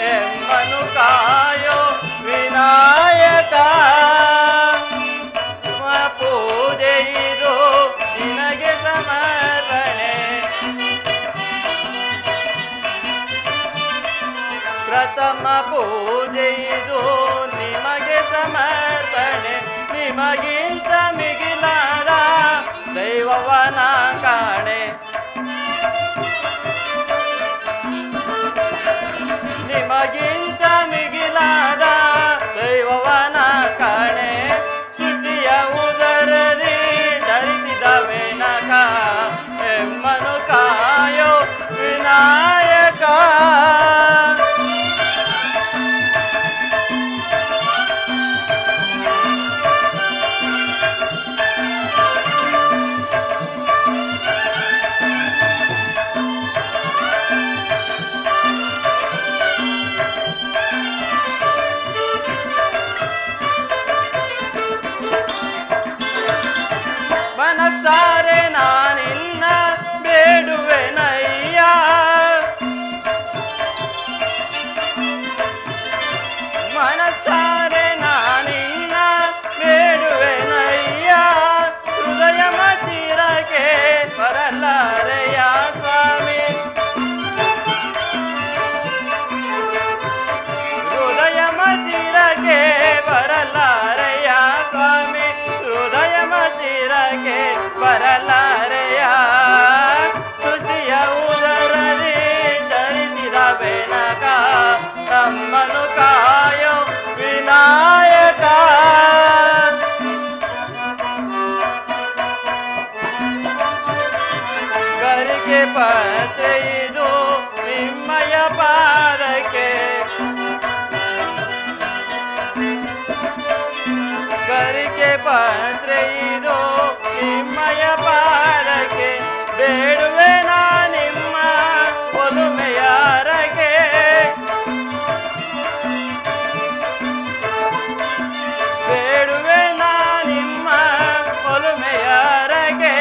ಎಮ್ಮನು ಕಾಯೋ ವಿನಾಯಕ ಪೂಜೆ ಇದು ನಿನಗೆ ಸಮರ್ಪಣೆ ಪ್ರಥಮ ಪೂಜೆ ಇದು ನಿಮಗೆ ಸಮರ್ಪಣೆ ನಿಮಗಿಂತ ಮಿಗಿಲಾದ ದೈವವನ ಕಾಣೆ ನಿಮಗಿಂತ ಮಿಗಿಲಾದ ದೈವವನ ಕಾಣೆ ಸೃಷ್ಟಿಯ ಉದರದಿ ಧರಿಸಿದ ಮೆನಕ ಎಮ್ಮನು ಕಾಯೋ ವಿನಾಯಕ ಮನಸಾರೆ ನಾನಿನ್ನ ಬೇಡುವೆನಯ್ಯ ಮನಸಾರೆ ನಾನಿನ್ನ ಬೇಡುವೆನಯ್ಯ ಹೃದಯ ಮಚಿರಕ್ಕೆ ಬರಲಾರೆಯ ಸ್ವಾಮಿ ಹೃದಯ ಮಚಿರಕ್ಕೆ ಬರಲಾರೆಯ ಸ್ವಾಮಿ ಹೃದಯ ಮಚಿರಕ್ಕೆ ಬರಲಾರೆಯ ಸೃಷ್ಟಿಯ ಉದರದಿ ಧರಿಸಿದ ಬೆನಕ ನಮ್ಮನು ಕಾಯೋ ವಿನಾಯಕ ಗರಿಕೆ ಪತ್ರೆ ಇದು ನಿಮ್ಮಯ ಪಾದಕ್ಕೆ ಗರಿಕೆ ಪತ್ರೆ ಇದು ನಿಮ್ಮಯ ಪಾದಕ್ಕೆ ಬೇಡುವೆ ನಾ ನಿಮ್ಮ ಒಲುಮೆಯಾರಗೆ ಬೇಡುವೆ ನಾ ನಿಮ್ಮ ಒಲುಮೆಯಾರಗೆ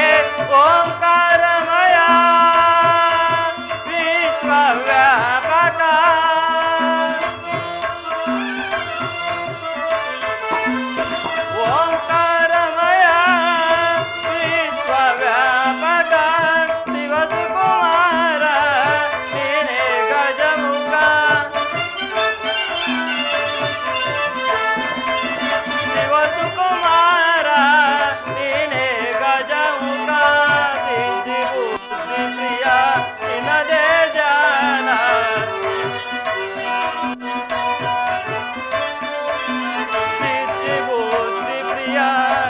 ಓಂಕಾರಮಯ ವಿಶ್ವವ್ಯಾಪಕ ಓಂಕಾರಮಯ ವಿಶ್ವವ್ಯಾಪಕ ಶಿವಸುಕುಮಾರ ನೀನೇ ಗಜಮುಖ ಶಿವಸುಕುಮಾರ ನೀನೇ ಗಜಮುಖ ಸಿದ್ಧಿ ಬುದ್ಧಿ ಪ್ರಿಯ ನಿನ್ನದೇ ಜಾನ ಸಿದ್ಧಿ ಬುದ್ಧಿ ಪ್ರಿಯ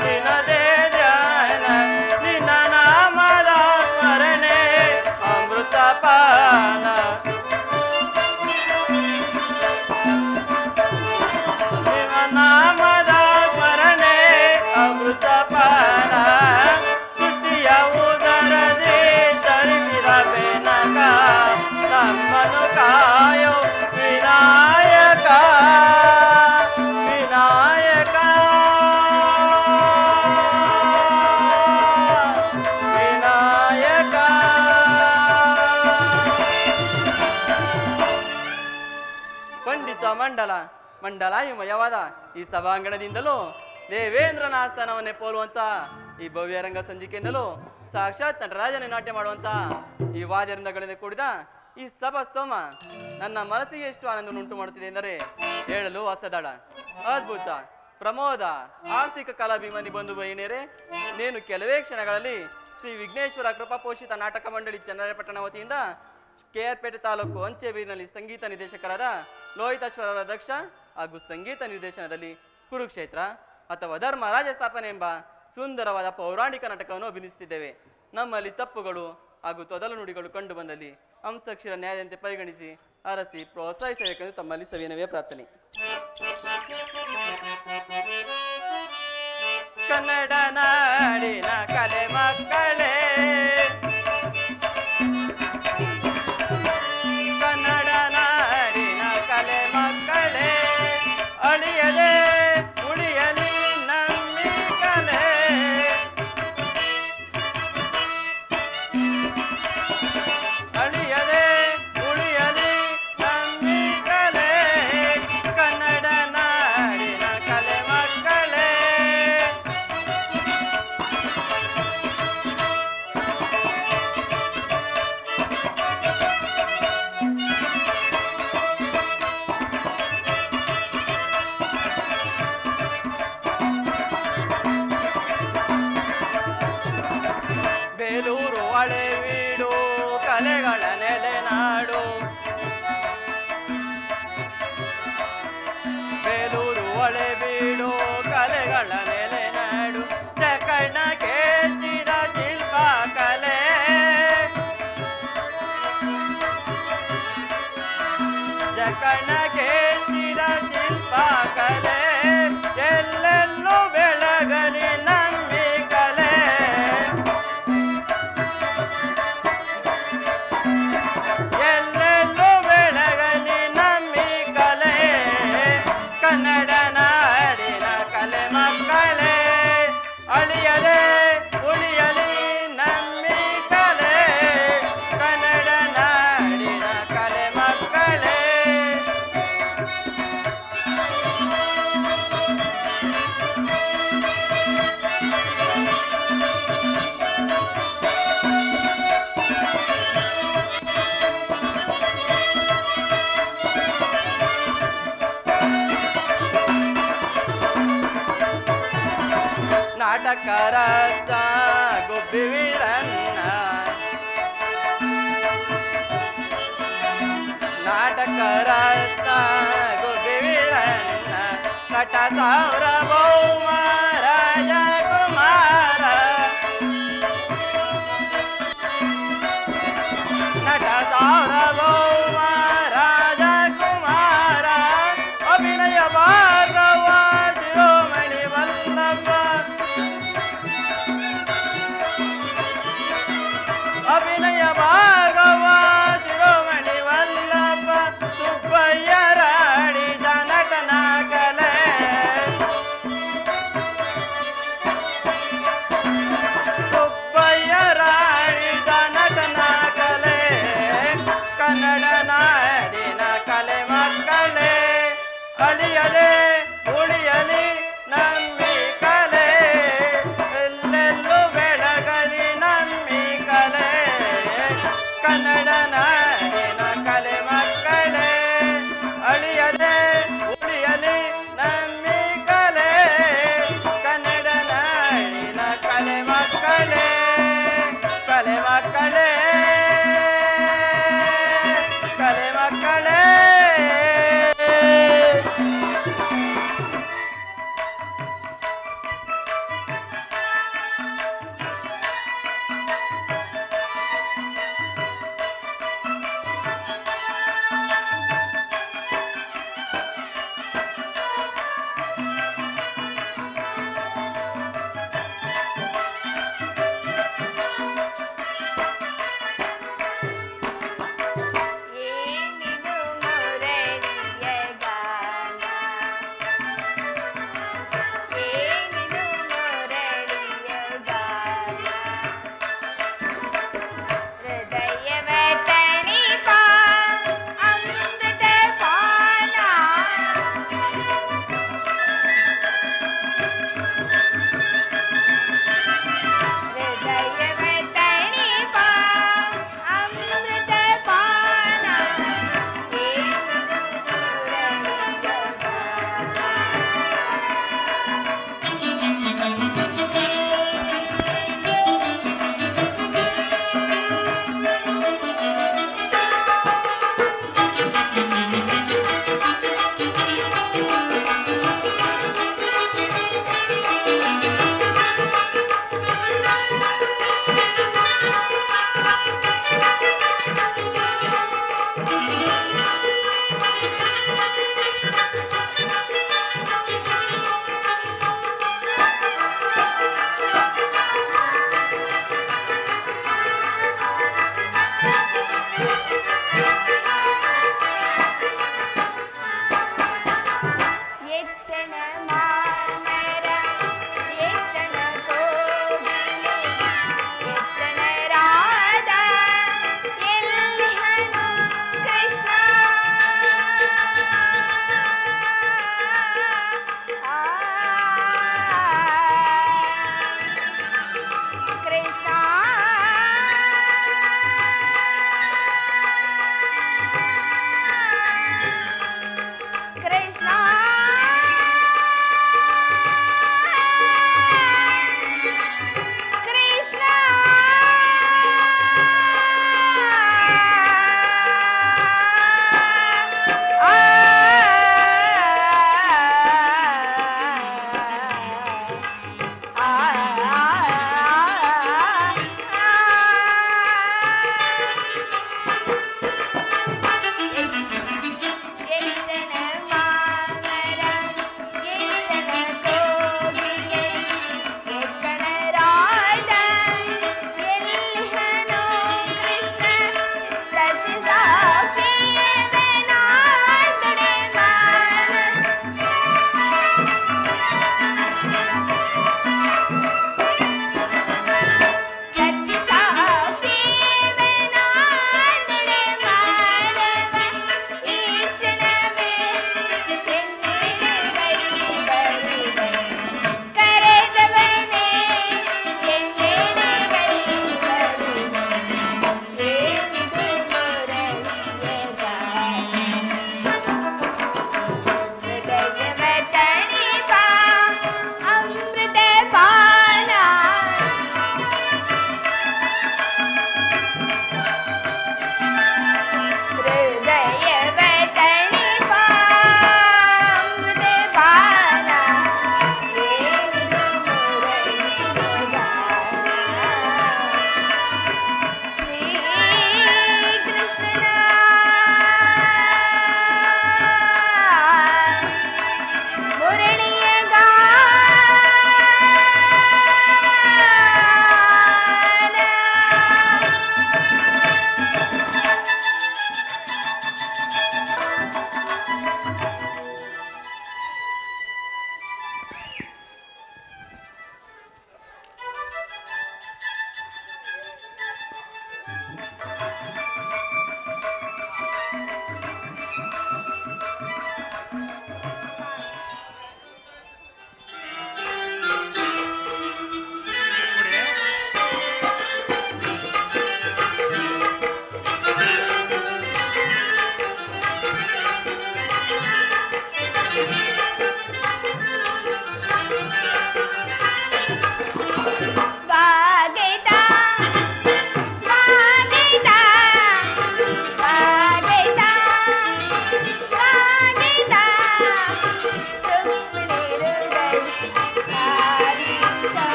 ನಿನ್ನದೇ ಜಾನ ನಿನ್ನ ನಾಮದ ಸ್ಮರಣೆ ಅಮೃತ ಪಾನ ನಿನ್ನ ನಾಮದ ಸ್ಮರಣೆ ಅಮೃತ ಪಾನ ಸೃಷ್ಟಿಯ ಉದರದಿ ಧರಿಸಿದ ಬೆನಕ ನಮ್ಮನು ಕಾಯೋ ವಿನಾಯಕ ವಿನಾಯಕ ವಿನಾಯಕ ಪಂಡಿತ ಮಂಡಲಾಯುಮಯವಾದ ಈ ಸಭಾಂಗಣದಿಂದಲೂ ದೇವೇಂದ್ರನ ಆಸ್ಥಾನವನ್ನೇ ಪೋಲುವಂತ ಈ ಭವ್ಯ ರಂಗ ಸಂಚಿಕೆಯಿಂದಲೂ ಸಾಕ್ಷಾತ್ ನಟರಾಜನೇ ನಾಟ್ಯ ಮಾಡುವಂತ ಈ ವಾದ್ಯರಿಂದಗಳಿಂದ ಕೂಡಿದ ಈ ಸಭಾಸ್ತೋಮ ನನ್ನ ಮನಸ್ಸಿಗೆ ಎಷ್ಟು ಆನಂದವನ್ನುಂಟು ಮಾಡುತ್ತಿದೆ ಎಂದರೆ ಹೇಳಲು ಅಸದಳ ಅದ್ಭುತ ಪ್ರಮೋದ ಆಸ್ತಿಕ ಕಲಾಭಿಮಾನಿ ಬಂಧು ಬಹಿನಿಯರೇ ನೇನು ಕೆಲವೇ ಕ್ಷಣಗಳಲ್ಲಿ ಶ್ರೀ ವಿಘ್ನೇಶ್ವರ ಕೃಪಾಪೋಷಿತ ನಾಟಕ ಮಂಡಳಿ ಚನ್ನರಾಯಪಟ್ಟಣ ವತಿಯಿಂದ ಕೆಆರ್ಪೇಟೆ ತಾಲೂಕು ಅಂಚೆಬೀರಿನಲ್ಲಿ ಸಂಗೀತ ನಿರ್ದೇಶಕರಾದ ಲೋಹಿತಾಶ್ವರರ ದಕ್ಷ ಹಾಗೂ ಸಂಗೀತ ನಿರ್ದೇಶನದಲ್ಲಿ ಕುರುಕ್ಷೇತ್ರ ಅಥವಾ ಧರ್ಮರಾಜ ಸ್ಥಾಪನೆ ಎಂಬ ಸುಂದರವಾದ ಪೌರಾಣಿಕ ನಾಟಕವನ್ನು ಅಭಿನಯಿಸುತ್ತಿದ್ದೇವೆ. ನಮ್ಮಲ್ಲಿ ತಪ್ಪುಗಳು ಹಾಗೂ ತೊದಲು ನುಡಿಗಳು ಕಂಡು ಬಂದಲ್ಲಿ ಹಂಸಕ್ಷರ ನ್ಯಾಯದಂತೆ ಪರಿಗಣಿಸಿ ಅರಸಿ ಪ್ರೋತ್ಸಾಹಿಸಬೇಕೆಂದು ತಮ್ಮಲ್ಲಿ ಸವಿನವೇ ಪ್ರಾರ್ಥನೆ. ಕನ್ನಡ ನಾಡಿನ ಕಲೆ ಮಕ್ಕಳೇ, ಕನ್ನಡ ನಾಡಿನ ಕಲೆ ಮಕ್ಕಳೇ, ಅಳಿಯದೆ ಉಳಿಯಲಿ ನಮ್ಮಿ ಕಲೆ, ಅಳಿಯದೆ ಉಳಿಯಲಿ ನಮ್ಮಿ ಕಲೆ. ಬೇಲೂರು ಹಳೆಬೀಡು ಕಲೆಗಳ ನೆಲೆನಾಡು. ಬೇಲೂರು ಹಳೆಬೀಡು ಕಲೆಗಳ ನೆಲೆನಾಡು. ಜಕಣ್ಣ ಕೇಳಿದ ಶಿಲ್ಪ ಕಲೆ, ಜಕಣ್ಣ ಕೇಳಿದ ಶಿಲ್ಪ ಕಲೆ. ಎಲ್ಲೆಲ್ಲೂ ಬೆಳಗಲಿ ನಮ್ಮಿ ಕಲೆ, ಎಲ್ಲೆಲ್ಲೂ ಬೆಳಗಲಿ ನಮ್ಮಿ ಕಲೆ. ಕನ್ನಡ ನಾಡಿನ ಕಲೆ ಮಕ್ಕಳೇ, ಅಳಿಯದೆ ಉಳಿಯಲಿ ನಮ್ಮಿ ಕಲೆ. ಕನ್ನಡ ನಾಡಿನ ಕಲೆ ಮಕ್ಕಳೇ. ನಾಟಕರತ್ತ ಗುಬ್ಬಿ ವೀರಣ್ಣ, ನಾಟಕರತ್ತ ಗುಬ್ಬಿ ವೀರಣ್ಣ. ನಟ ಸಾರ್ವಭೌಮ ರಾಜಕುಮಾರ, ನಟ ಸಾರ್ವಭೌಮ ರಾಜಕುಮಾರ. ಅಭಿನಯ ಭಾರ್ಗವ ಶಿರೋಮಣಿ ವಲ್ಲಭ, ಅಭಿನಯ ಭಾರ್ಗವ ಶಿರೋಮಣಿ ವಲ್ಲಭ. ಸುಬ್ಬಯ್ಯ ರಾಡಿದ ನಟನ ಕಲೆ, ಸುಬ್ಬಯ್ಯ ರಾಡಿದ ನಟನ ಕಲೆ. ಕನ್ನಡ ನಾಡಿನ ಕಲೆ ಮಕ್ಕಳೇ, ಅಳಿಯದೆ ಉಳಿಯಲಿ ನಮ್ಮಿ ಕಲೆ. ಎಲ್ಲೆಲ್ಲೂ ಬೆಳಗಲಿ ನಮ್ಮಿ ಕಲೆ. ಕನ್ನಡ ನಾಡಿನ ಕಲೆ ಮಕ್ಕಳೇ, ಅಳಿಯದೆ ಉಳಿಯಲಿ ನಮ್ಮಿ ಕಲೆ. ಕನ್ನಡ ನಾಡಿನ ಕಲೆ ಮಕ್ಕಳೇ, ಕಲೆ ಮಕ್ಕಳೇ, ಕಲೆ ಮಕ್ಕಳೇ.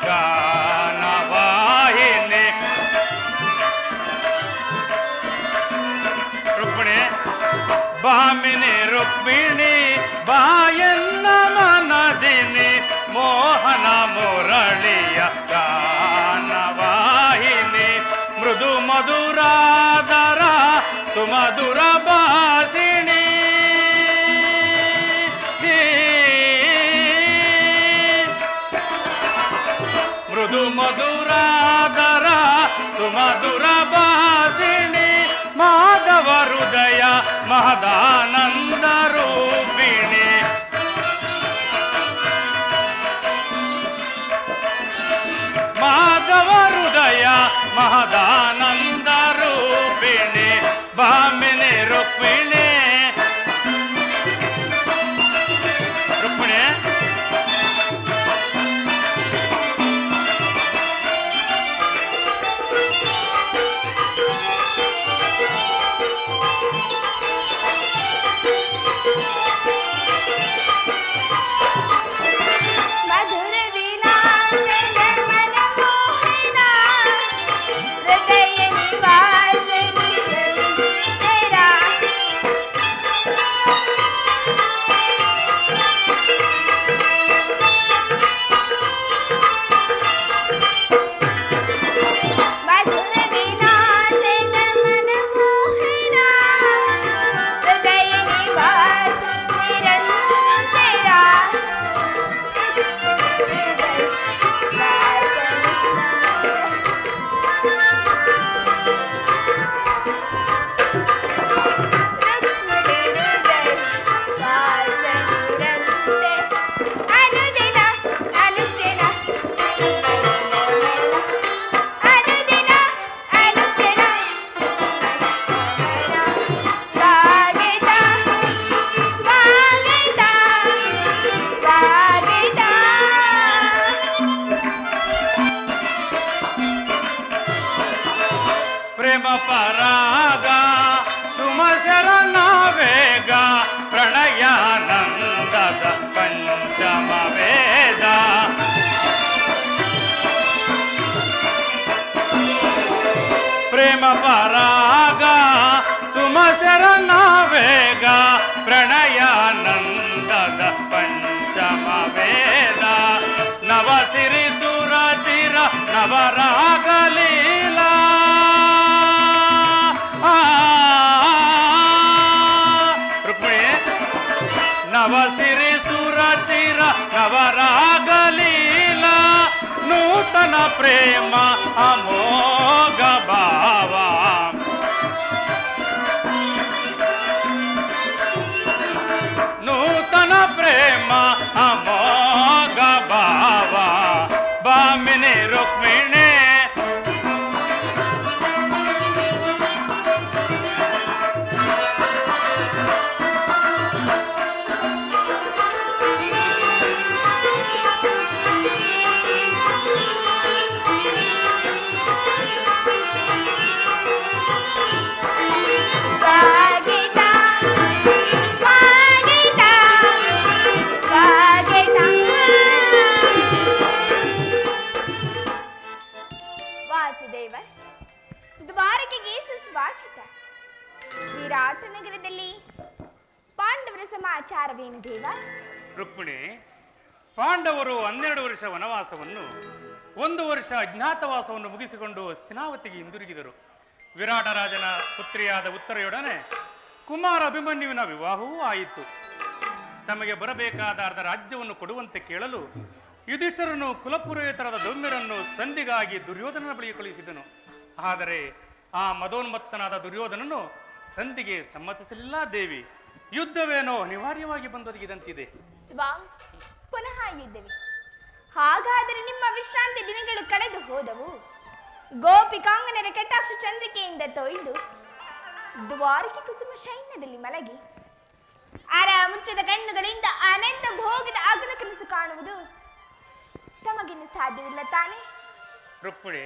ಗಾನವಾಹಿನಿ. ರುಕ್ಮಿಣಿ ಭಾಮಿನಿ ರುಕ್ಮಿಣಿ ಬಾಯನ್ನ ಮನದಿನಿ ಮೋಹನ ಮುರಳಿಯ ಗಾನವಾಹಿನಿ. ಮೃದು ಮಧುರಾದರ ಸುಮಧುರ ಭಾಷಿಣಿ. ಮೃದು ಮಧುರಾದರ ಸುಮಧುರ ಭಾಷಿಣಿ. ಮಾಧವ ಹೃದಯ ಮಹದಾನಂದ ರೂಪಿಣಿ. ಮಾಧವ ಹೃದಯ ಮಹದಾನಂದ ರೂಪಿಣಿ. ಭಾಮಿನಿ ರುಕ್ಮಿಣಿ. ರುಕ್ಮಿಣಿ ಪರಾಗ ಸುಮಶರಣ ವೇಗ ಪ್ರಣಯಾನಂದದ ಪಂಚಮ ವೇದ. ಪ್ರೇಮ ಪರಾಗ ಸುಮಶರಣ ವೇಗ ಪ್ರಣಯಾನಂದದ ಪಂಚಮ ವೇದ. ನವ ಸಿರಿ ಸುರ ಚಿರ ನವರಾಗ ಲೀಲಾ. ರುಕ್ಮಿಣಿ ನವ ಸಿರಿ ಸುರ ಚಿರ ನವರಾಗ ಲೀಲಾ. ನೂತನ ಪ್ರೇಮ ಅಮೋಘ ಭಾವ. ನೂತನ ಪ್ರೇಮ ಅಮೋಘ ಭಾವ. ಭಾಮಿನಿ ರುಕ್ಮಿಣಿ ದ್ವಾರಕೆಗೆ ಸುಸ್ವಾಗತ. ವಿರಾಟ ನಗರದಲ್ಲಿ ಪಾಂಡವರ ಸಮಾಚಾರವೇನು ದೇವ? ರುಕ್ಮಿಣಿ, ಪಾಂಡವರು 12 ವರ್ಷ ವನವಾಸವನ್ನು 1 ವರ್ಷ ಅಜ್ಞಾತವಾಸವನ್ನು ಮುಗಿಸಿಕೊಂಡು ಹಸ್ತಿನಾವತಿಗೆ ಹಿಂದಿರುಗಿದರು. ವಿರಾಟ ರಾಜನ ಪುತ್ರಿಯಾದ ಉತ್ತರೆಯೊಡನೆ ಕುಮಾರ ಅಭಿಮನ್ಯುವಿನ ವಿವಾಹವೂ ಆಯಿತು. ತಮಗೆ ಬರಬೇಕಾದ ಅರ್ಧ ರಾಜ್ಯವನ್ನು ಕೊಡುವಂತೆ ಕೇಳಲು ಯುಧಿಷ್ಠರನು ಕುಲಪುರೋಹಿತರಾದ ದೌಮ್ಯರನ್ನು ಸಂಧಿಗಾಗಿ ದುರ್ಯೋಧನನ ಬಳಿಗೆ ಕಳುಹಿಸಿದನು. ಆದರೆ ಆ ಮದೋನ್ಮತ್ತನಾದ ದುರ್ಯೋಧನನು ಸಂಧಿಗೆ ಸಮ್ಮತಿಸಲಿಲ್ಲ. ದೇವಿ, ಯುದ್ಧವೇನೋ ಅನಿವಾರ್ಯವಾಗಿ ಬಂದೊದಗಿದಂತಿದೆ. ಸ್ವಾಮಿ, ಪುನಃ ಯುದ್ಧವೇ? ಹಾಗಾದರೆ ನಿಮ್ಮ ವಿಶ್ರಾಂತಿ ದಿನಗಳು ಕಳೆದು ಹೋದವು. ಗೋಪಿಕಾಂಗನರ ಕಟಾಕ್ಷ ಚಂದ್ರಿಕೆಯಿಂದ ತೊಯ್ದು ದ್ವಾರಕೆ ಕುಸುಮ ಶೈನ್ಯದಲ್ಲಿ ಮಲಗಿ ಅರ ಮುಚ್ಚದ ಕಣ್ಣುಗಳಿಂದ ಅನಂತ ಭೋಗದ ಅಗಲ ಕನಸು ಕಾಣುವುದು ತಮಗಿನ್ನು ಸಾಧ್ಯವಿಲ್ಲ ತಾನೇ? ರುಕ್ಮಿಣಿ,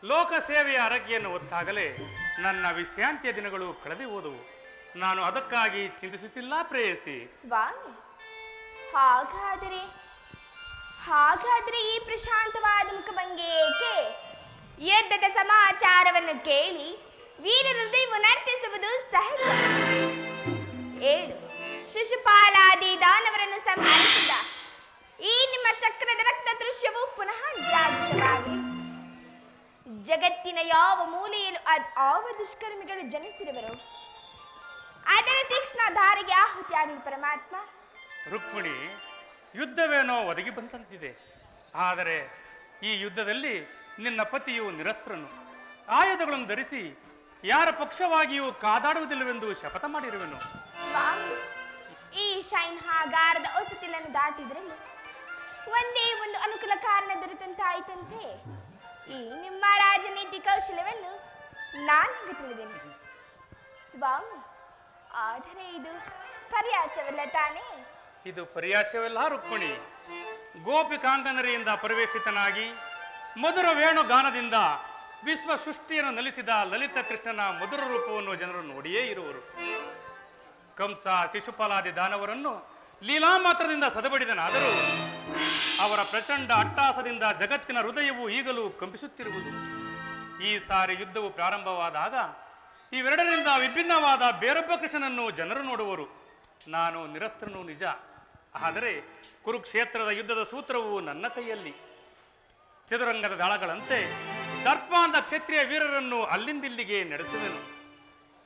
ಲೋಕ ಸೇವೆಯ ಅರಗಿಯನ್ನು ಹೊತ್ತಾಗಲೇ ನನ್ನ ವಿಶ್ರಾಂತಿಯ ದಿನಗಳು ಕಳೆದು ಹೋದವು. ನಾನು ಅದಕ್ಕಾಗಿ ಚಿಂತಿಸುತ್ತಿಲ್ಲ ಪ್ರೇಯಸಿ. ಸ್ವಾಮಿ, ಹಾಗಾದರೆ ಈ ಪ್ರಶಾಂತವಾದ ಯುದ್ಧದ ಸಮಾಚಾರವನ್ನು ಕೇಳಿ ವೀರ ಹೃದಯವು ನರ್ತಿಸುವುದು ಸಹಜ. 7 ಶಿಶುಪಾಲಾದಿ ದಾನವರನ್ನು ಸಂಹರಿಸಿದ ಈ ನಿಮ್ಮ ಚಕ್ರದ ರಕ್ತ ದೃಶ್ಯವು ಪುನಃ ಜಾಗೃತವಾಗಿ ಜಗತ್ತಿನ ಯಾವ ಮೂಲೆಯಲ್ಲೂ ಯಾವ ದುಷ್ಕರ್ಮಿಗಳು ಜನಿಸಿರುವರು ಅದರ ತೀಕ್ಷ್ಣ ಧಾರೆಗೆ ಆಹುತಿಯಾಗಲಿ ಪರಮಾತ್ಮ. ರುಕ್ಮಿಣಿ, ಯುದ್ಧವೇನೋ ಒದಗಿ ಬಂದಂತಿದೆ. ಆದರೆ ಈ ಯುದ್ಧದಲ್ಲಿ ನಿನ್ನ ಪತಿಯು ನಿರಸ್ತ್ರನು. ಆಯುಧಗಳನ್ನು ಧರಿಸಿ ಯಾರ ಪಕ್ಷವಾಗಿಯೂ ಕಾದಾಡುವುದಿಲ್ಲವೆಂದು ಶಪಥ ಮಾಡಿರುವೆನು. ಸ್ವಾಮಿ, ಈ ಶೈನ್ಹಾಗಾರದ ಹೊಸತಿಲನ್ನು ದಾಟಿದ್ರಲ್ಲಿ ಒಂದೇ ಒಂದು ಅನುಕೂಲ ಕಾರಣ ದೊರೆತಂತಾಯ್ತಂತೆ. ಈ ನಿಮ್ಮ ರಾಜನೀತಿ ಕೌಶಲ್ಯವನ್ನು ನಾನು ತಿಳಿದೇನೆ ಸ್ವಾಮಿ. ಆದರೆ ಇದು ಪರ್ಯಾಸವಲ್ಲ ತಾನೇ? ಇದು ಪರ್ಯಾಸವಲ್ಲ ರುಕ್ಮಿಣಿ. ಗೋಪಿಕಾಂಗನರಿಯಿಂದ ಪರಿವೇಷ್ಟಿತನಾಗಿ ಮಧುರ ವೇಣುಗಾನದಿಂದ ವಿಶ್ವ ಸೃಷ್ಟಿಯನ್ನು ನಲಿಸಿದ ಲಲಿತ ಕೃಷ್ಣನ ಮಧುರ ರೂಪವನ್ನು ಜನರು ನೋಡಿಯೇ ಇರುವರು. ಕಂಸ ಶಿಶುಪಾಲಾದಿ ದಾನವರನ್ನು ಲೀಲಾ ಮಾತ್ರದಿಂದ ಸದಬಡಿದನಾದರೂ ಅವರ ಪ್ರಚಂಡ ಅಟ್ಟಹಾಸದಿಂದ ಜಗತ್ತಿನ ಹೃದಯವು ಈಗಲೂ ಕಂಪಿಸುತ್ತಿರುವುದು. ಈ ಸಾರಿ ಯುದ್ಧವು ಪ್ರಾರಂಭವಾದಾಗ ಇವೆರಡರಿಂದ ವಿಭಿನ್ನವಾದ ಬೇರೊಬ್ಬ ಕೃಷ್ಣನನ್ನು ಜನರು ನೋಡುವರು. ನಾನು ನಿರಸ್ತ್ರನು ನಿಜ, ಆದರೆ ಕುರುಕ್ಷೇತ್ರದ ಯುದ್ಧದ ಸೂತ್ರವು ನನ್ನ ಕೈಯಲ್ಲಿ. ಚದುರಂಗದ ದಾಳಗಳಂತೆ ದರ್ಪಾಂಧ ಕ್ಷತ್ರಿಯ ವೀರರನ್ನು ಅಲ್ಲಿಂದಿಲ್ಲಿಗೆ ನಡೆಸುವೆನು.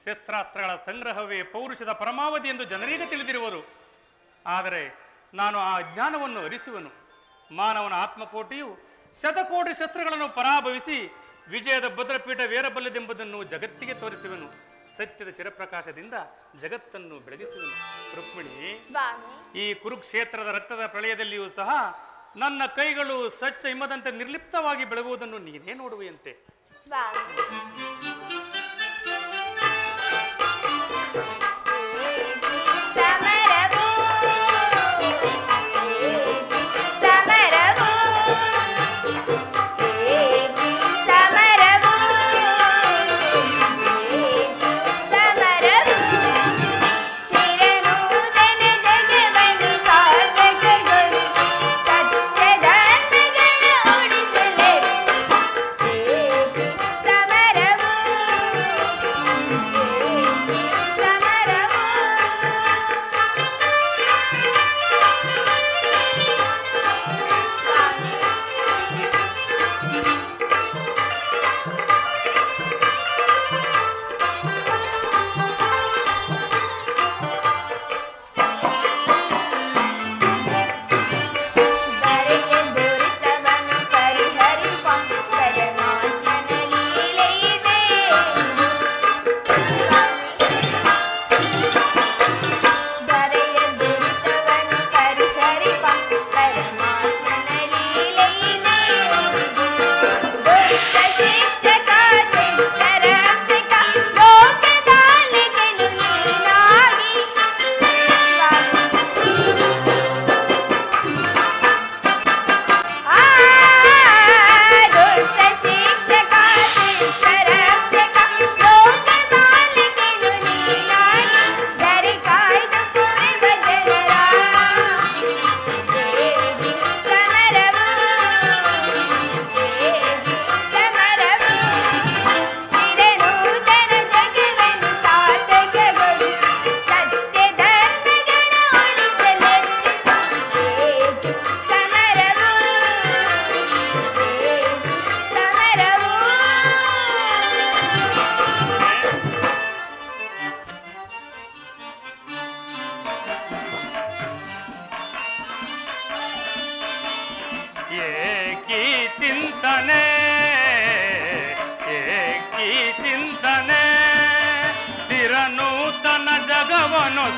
ಶಸ್ತ್ರಾಸ್ತ್ರಗಳ ಸಂಗ್ರಹವೇ ಪೌರುಷದ ಪರಮಾವಧಿ ಎಂದು ಜನರಿಗೆ ತಿಳಿದಿರುವರು. ಆದರೆ ನಾನು ಆ ಜ್ಞಾನವನ್ನು ಅರಿಸುವನು. ಮಾನವನ ಆತ್ಮಕೋಟಿಯು ಶತಕೋಟಿ ಶಸ್ತ್ರಗಳನ್ನು ಪರಾಭವಿಸಿ ವಿಜಯದ ಭದ್ರಪೀಠ ವೇರಬಲ್ಲದೆಂಬುದನ್ನು ಜಗತ್ತಿಗೆ ತೋರಿಸುವೆನು. ಸತ್ಯದ ಚಿರಪ್ರಕಾಶದಿಂದ ಜಗತ್ತನ್ನು ಬೆಳಗಿಸುವೆನು. ರುಕ್ಮಿಣಿ, ಈ ಕುರುಕ್ಷೇತ್ರದ ರಕ್ತದ ಪ್ರಳಯದಲ್ಲಿಯೂ ಸಹ ನನ್ನ ಕೈಗಳು ಸ್ವಚ್ಛ ಹಿಮದಂತೆ ನಿರ್ಲಿಪ್ತವಾಗಿ ಬೆಳಗುವುದನ್ನು ನೀನೇ ನೋಡುವೆಯಂತೆ.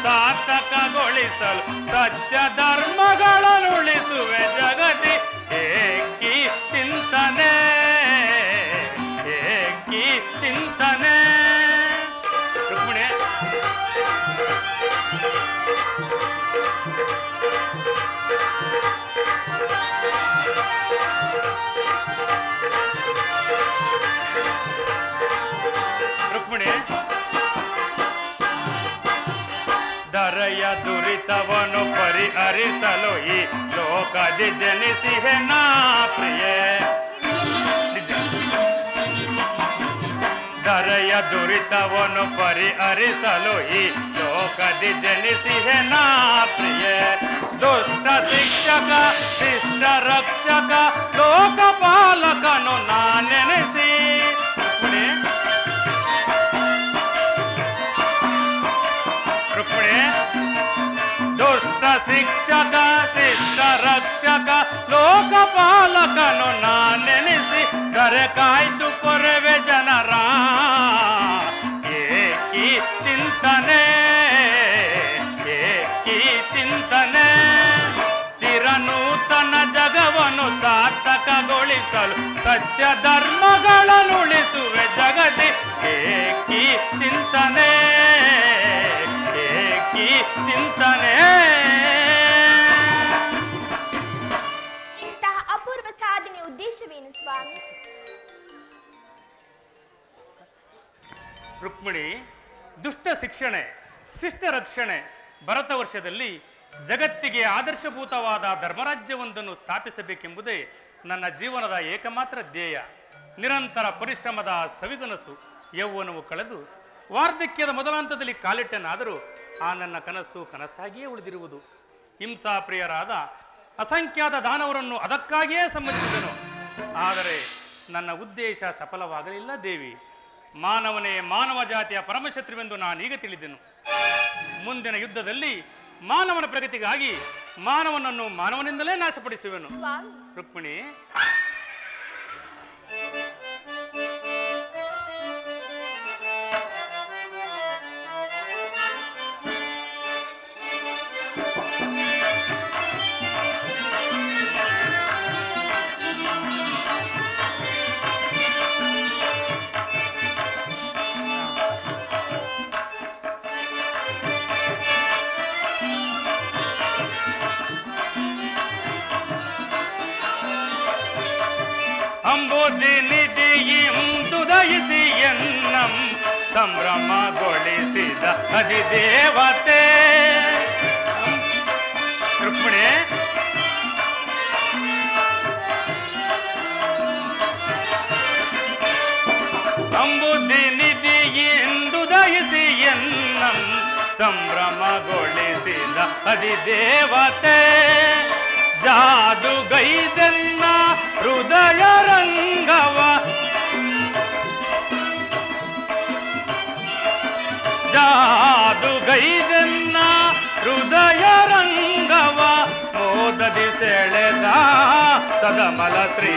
ಸಾರ್ಥಕಗೊಳಿಸಲು ಸತ್ಯ ಧರ್ಮಗಳನ್ನುಳಿಸುವೆ ಜಗತಿ ಏಕಿ ಚಿಂತನೆ ಏಕಿ ಚಿಂತನೆ. ರುಕ್ಮಿಣಿ, ರುಕ್ಮಿಣಿ, ದರೆಯ ದುರಿತವನ್ನು ಪರಿಹರಿಸಲು ಈ ಲೋಕದಿ ಜನಿಸಿಹೆ ನಾ ಪ್ರಿಯೆ. ದುರಿತವನ್ನು ಪರಿಹರಿಸಲು ಈ ಲೋಕದಿ ಜನಿಸಿಹೆ ನಾ ಪ್ರಿಯೆ. ದುಷ್ಟ ಶಿಕ್ಷಕ ಶಿಷ್ಟ ರಕ್ಷಕ ಲೋಕಪಾಲಕನು ನಾನೆನೆಸಿ. ರುಕ್ಮಿಣಿ, ದುಷ್ಟ ಶಿಕ್ಷಕ ಶಿಷ್ಟ ರಕ್ಷಕ ಲೋಕಪಾಲಕನು ನಾನೆನಿಸಿ ಕರೆ ಕಾಯ್ದು ಕೊರವೆ ಜನರ ಏಕಿ ಚಿಂತನೆ ಏಕಿ ಚಿಂತನೆ. ಚಿರನೂತನ ಜಗವನ್ನು ಸಾರ್ಥಕಗೊಳಿಸಲು ಸತ್ಯ ಧರ್ಮಗಳನ್ನು ಉಳಿಸುವೆ ಜಗತಿ ಏಕಿ ಚಿಂತನೆ ಏಕಿ ಚಿಂತನೆ. ಇಂತಹ ಅಪೂರ್ವ ಸಾಧನೆ ಉದ್ದೇಶವೇನು ಸ್ವಾಮಿ? ರುಕ್ಮಿಣಿ, ದುಷ್ಟ ಶಿಕ್ಷಣೆ ಶಿಷ್ಟ ರಕ್ಷಣೆ ಭರತ ವರ್ಷದಲ್ಲಿ ಜಗತ್ತಿಗೆ ಆದರ್ಶಭೂತವಾದ ಧರ್ಮರಾಜ್ಯವೊಂದನ್ನು ಸ್ಥಾಪಿಸಬೇಕೆಂಬುದೇ ನನ್ನ ಜೀವನದ ಏಕಮಾತ್ರ ಧ್ಯೇಯ. ನಿರಂತರ ಪರಿಶ್ರಮದ ಸವಿಗನಸು ಯೌವನವು ಕಳೆದು ವಾರ್ಧಕ್ಯದ ಮೊದಲ ಹಂತದಲ್ಲಿ ಕಾಲಿಟ್ಟನಾದರೂ ಆ ನನ್ನ ಕನಸು ಕನಸಾಗಿಯೇ ಉಳಿದಿರುವುದು. ಹಿಂಸಾಪ್ರಿಯರಾದ ಅಸಂಖ್ಯಾತ ದಾನವರನ್ನು ಅದಕ್ಕಾಗಿಯೇ ಸಮ್ಮತಿಸಿದನು. ಆದರೆ ನನ್ನ ಉದ್ದೇಶ ಸಫಲವಾಗಲಿಲ್ಲ ದೇವಿ. ಮಾನವನೇ ಮಾನವ ಜಾತಿಯ ಪರಮಶತ್ರುವೆಂದು ನಾನೀಗ ತಿಳಿದೆನು. ಮುಂದಿನ ಯುದ್ಧದಲ್ಲಿ ಮಾನವನ ಪ್ರಗತಿಗಾಗಿ ಮಾನವನನ್ನು ಮಾನವನಿಂದಲೇ ನಾಶಪಡಿಸುವೆನು. ರುಕ್ಮಿಣಿ, ಅಂಬುದಿ ನಿಧಿಯಿಂದುದಯಿಸಿ ಎನ್ನಂ ಸಂಭ್ರಮಗೊಳಿಸಿದ ಅಧಿದೇವತೆ. ರುಕ್ಮಿಣಿ, ಅಂಬುದಿ ನಿಧಿಯಿಂದುದಯಿಸಿ ಎನ್ನಂ ಸಂಭ್ರಮಗೊಳಿಸಿದ ಅಧಿದೇವತೆ. ಜಾದುಗೈದೆನ್ನ ಹೃದಯ ರಂಗವ ಜಾದುಗೈದೆನ್ನ ಹೃದಯ ರಂಗವ ಮೋದದಿ ಸೆಳೆದ ಸದಮಲ ಶ್ರೀ.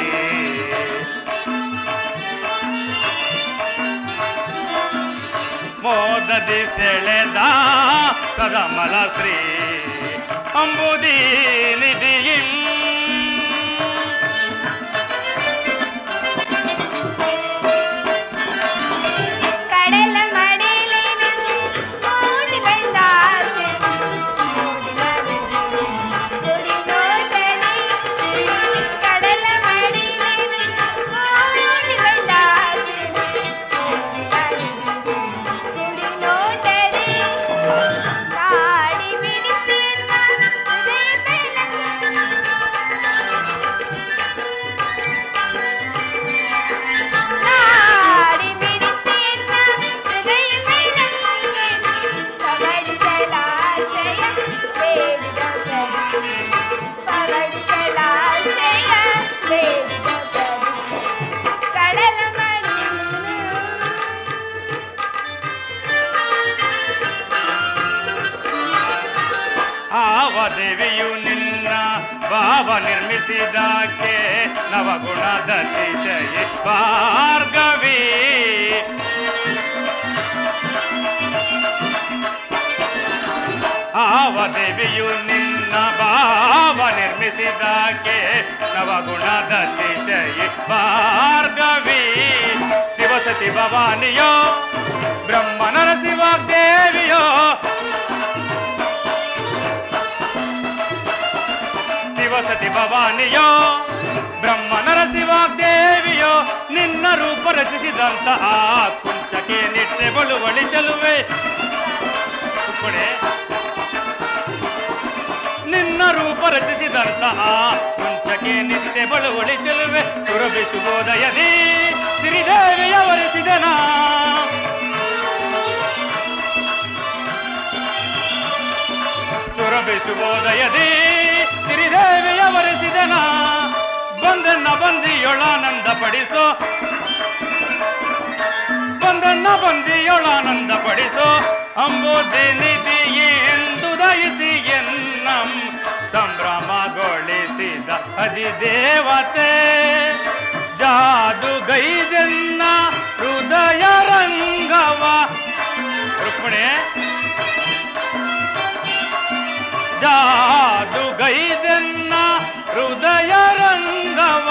ಮೋದದಿ ಸೆಳೆದ ಸದಮಲ ಶ್ರೀ ಅಂಬುದಿ ನಿಧಿಯಿಂ. ಕಡಲ ಮಡಿಲಿನ ಮೂಡಿ ಬಂದಾಸೆ ಗುಡಿ ನೋಟಲಿ. ಕಡಲ ಮಡಿಲಿನ ಮೂಡಿ ಬಂದಾಸೆ ಗುಡಿ ನೋಟಲಿ. ಗಾಡಿ ಬಿಡಿಸಿ ದೇವಿಯು ನಿನ್ನ ಭಾವ ನಿರ್ಮಿಸಿದಾಕೆ ನವಗುಣದ ಅತಿಶಯ ಭಾರ್ಗವಿ. ಆವ ದೇವಿಯು ನಿನ್ನ ಭಾವ ನಿರ್ಮಿಸಿದಾಕೆ ನವಗುಣದ ಅತಿಶಯ ಭಾರ್ಗವಿ. ಶಿವಸತಿ ಭವಾನಿಯೋ ಬ್ರಹ್ಮ ನರಸಿಂಹ ದೇವಿಯೋ. ಶಿವಸತಿ ಭವಾನಿಯೋ ಬ್ರಹ್ಮ ನರಸಿಂಹ ದೇವಿಯೋ. ನಿನ್ನ ರೂಪ ರಚಿಸಿದಂತ ಆ ಕುಂಚಕ್ಕೆ ನಿಟ್ಟೆ ಬಳುವಳಿ ಚೆಲುವೆ. ನಿನ್ನ ರೂಪ ರಚಿಸಿದಂತ ಆ ಕುಂಚಕ್ಕೆ ನಿಟ್ಟೆ ಬಳುವಳಿ ಚೆಲುವೆ. ಸುರಭಿ ಶುಭೋದಯದಿ ಶ್ರೀದೇವಿಯ ವರಿಸಿದನಾ. ಶುಭೋದಯದಿ ಸಿರಿದೇವಿಯ ವರಿಸಿದನ ಬಂದನ್ನ ಬಂದಿಯೊಳಾನಂದ ಪಡಿಸೋ ಬಂದನ್ನ ಬಂದಿಯೊಳಾನಂದ ಪಡಿಸೋ ಅಂಬುದಿ ನಿಧಿಯೇ ಎಂದು ದಯಿಸಿ ಎನ್ನಂ ಸಂಭ್ರಮಗೊಳಿಸಿದ ಅಧಿದೇವತೆ ಜಾದುಗೈದೆನ್ನ ಹೃದಯ ರಂಗವ ರುಕ್ಮಿಣಿ ಜಾದುಗೈದೆನ್ನ ಹೃದಯ ರಂಗವ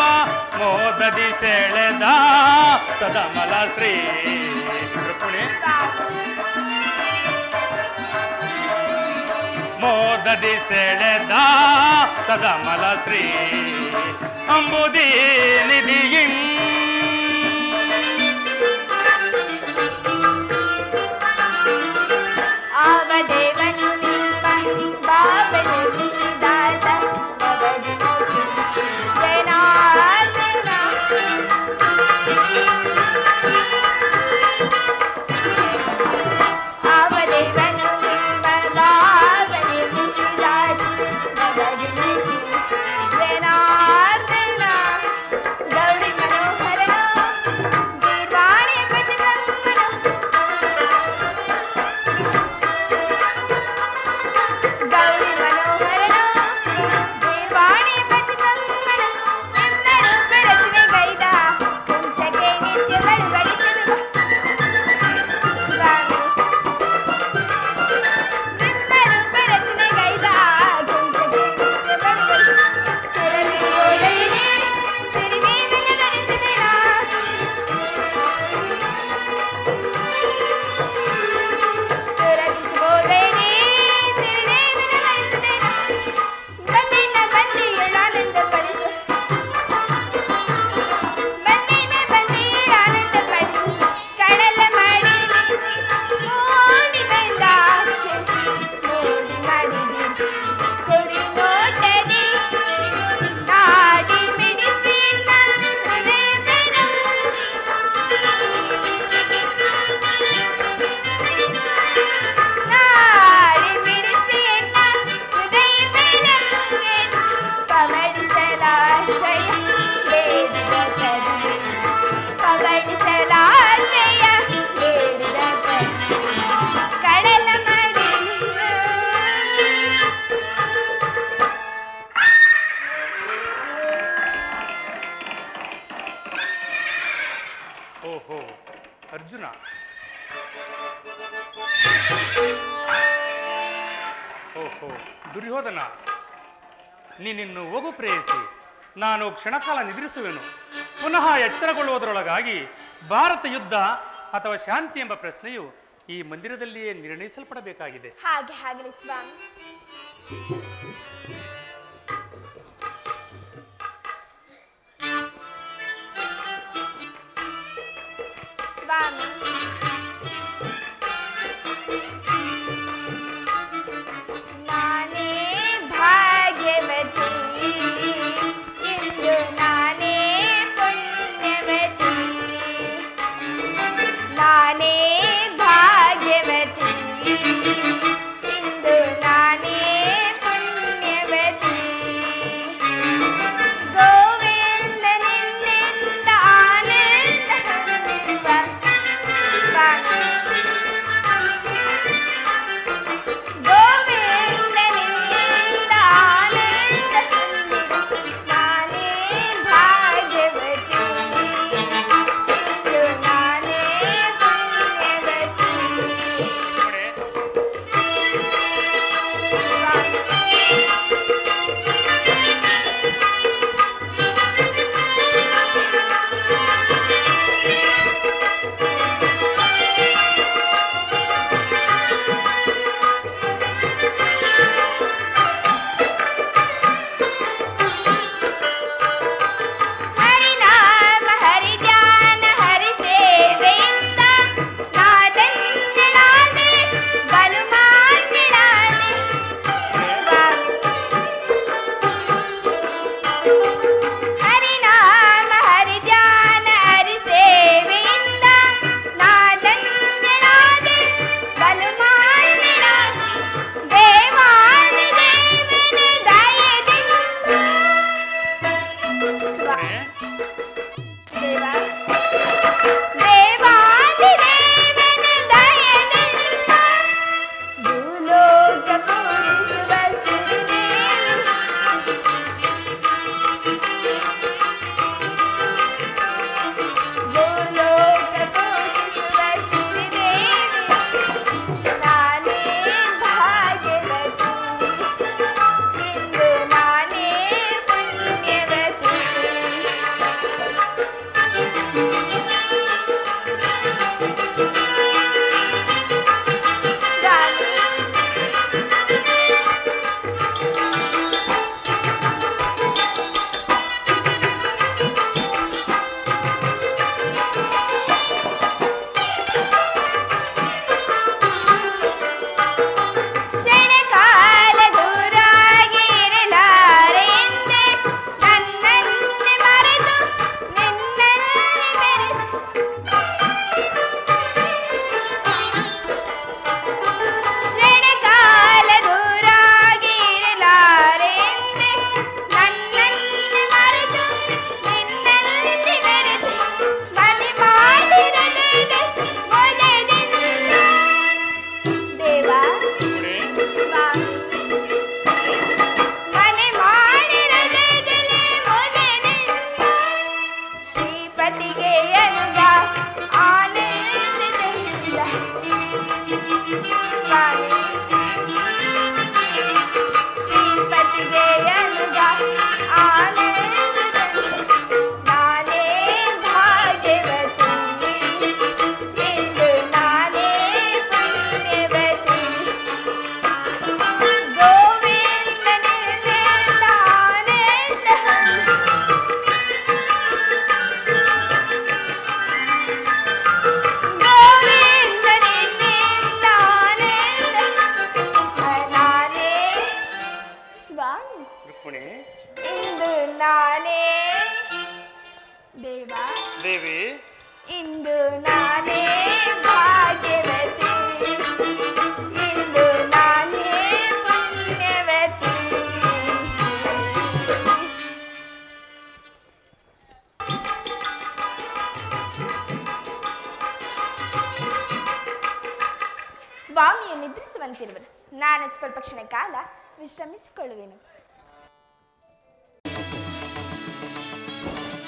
ಮೋದದಿ ಸೆಳೆದ ಸದಮಲ ಶ್ರೀ ರುಕ್ಮಿಣಿ ಮೋದದಿ ಸೆಳೆದ ಸದಮಲ ಶ್ರೀ ಅಂಬುದಿ ನಿಧಿಯಿಂ ಆವದೇವನು ನಿಮ್ಮ ಬಾಬನಿಸಿದಾತ ಜನಾರ್ದನ ಆವದೇವನು ನಿಮ್ಮ ಬಾಬನಿಸಿದಾತ ಜನಾರ್ದನ ಗೌರಿ ಮನೋಹರನ ದೀರ್ವಾಣಿ ಬಜರಂಗನ ಗೌರಿ ಮನೋಹರನ ದೇವಾಣಿ ಬಜರಂಗನ ನಿನ್ನರು ಬೆಳಚನೆ ಗೈದ ಕುಂಚಕ್ಕೆ ನಿತ್ಯ ಬಡಿಬಡಿಸಲು ಸ್ವಾಮಿ ನಿನ್ನರು ಬೆಳಚನೆ ಗೈದ ಕುಂಚಕ್ಕೆ ನಿತ್ಯ ಬಡಿಬಡಿಸಲು ಸುರನಿಯೋದಯನೇ ಸಿರಿದೇವಿನ ಧರಿಸಿದೆನ ಸುರನಿ ಶುಭೋದಯನೇ ಸಿರಿದೇವಿನ ಧರಿಸಿದೆನ ಬಂದಿನ ಬಂದಿಯೊಳಾನಂದ ಪಡಿಸು ಬಂದಿನ ಬಂದಿಯೊಳಾನಂದ ಪಡಿಸು ಕಡಲ ಮಾಡಿ ಮೋಡಿ ಬಂದ ಮೋಡಿ ಮಾಡಿದಿ ಕೊಡಿ ನೋಟದಿ ನಾಡಿ ಮಿಡಿಸಿ ನಾಡಿ ಮಿಡಿಸಿ ಹೃದಯ ಬೆಳಗ್ಗೆ ಪವಡಿಸಲಾಶಯ ಬೇಡಿದ ಕರಿ ಪವಡಿಸಲಾಶಯ ಬೇಡಿದ ಕರಿ ಕಡಲ ಮಾಡಿ ಓಹೋ ಅರ್ಜುನ ಓಹೋ ದುರ್ಯೋಧನ ನೀನಿನ್ನು ಹೋಗು ಪ್ರೇಯಸಿ ನಾನು ಕ್ಷಣಕಾಲ ನಿದ್ರಿಸುವೆನು ಪುನಃ ಎಚ್ಚರಗೊಳ್ಳುವುದರೊಳಗಾಗಿ ಭಾರತ ಯುದ್ಧ ಅಥವಾ ಶಾಂತಿ ಎಂಬ ಪ್ರಶ್ನೆಯು ಈ ಮಂದಿರದಲ್ಲಿಯೇ ನಿರ್ಣಯಿಸಲ್ಪಡಬೇಕಾಗಿದೆ ಹಾಗೆ ಆಗಲಿ ಸ್ವಾಮಿ ಸ್ವಾಮಿ ನಾನೇ ಭಾಗ್ಯವತಿ ಇಂದು ನಾನೇ ಪುಣ್ಯವತಿ ನಾನೇ ಭಾಗ್ಯವತಿ ಇಂದು ನಾನೇ ಪುಣ್ಯವತಿ ಗೋವಿಂದನಿಂದ ಆನಂದ ಹೊಂದಿರುವ ಸ್ವಾಮಿಯು ನಿದ್ರಿಸುವಂತಿರುವರು. ನಾನು ಸ್ವಲ್ಪ ಕ್ಷಣ ಕಾಲ ವಿಶ್ರಮಿಸಿಕೊಳ್ಳುವೆನು.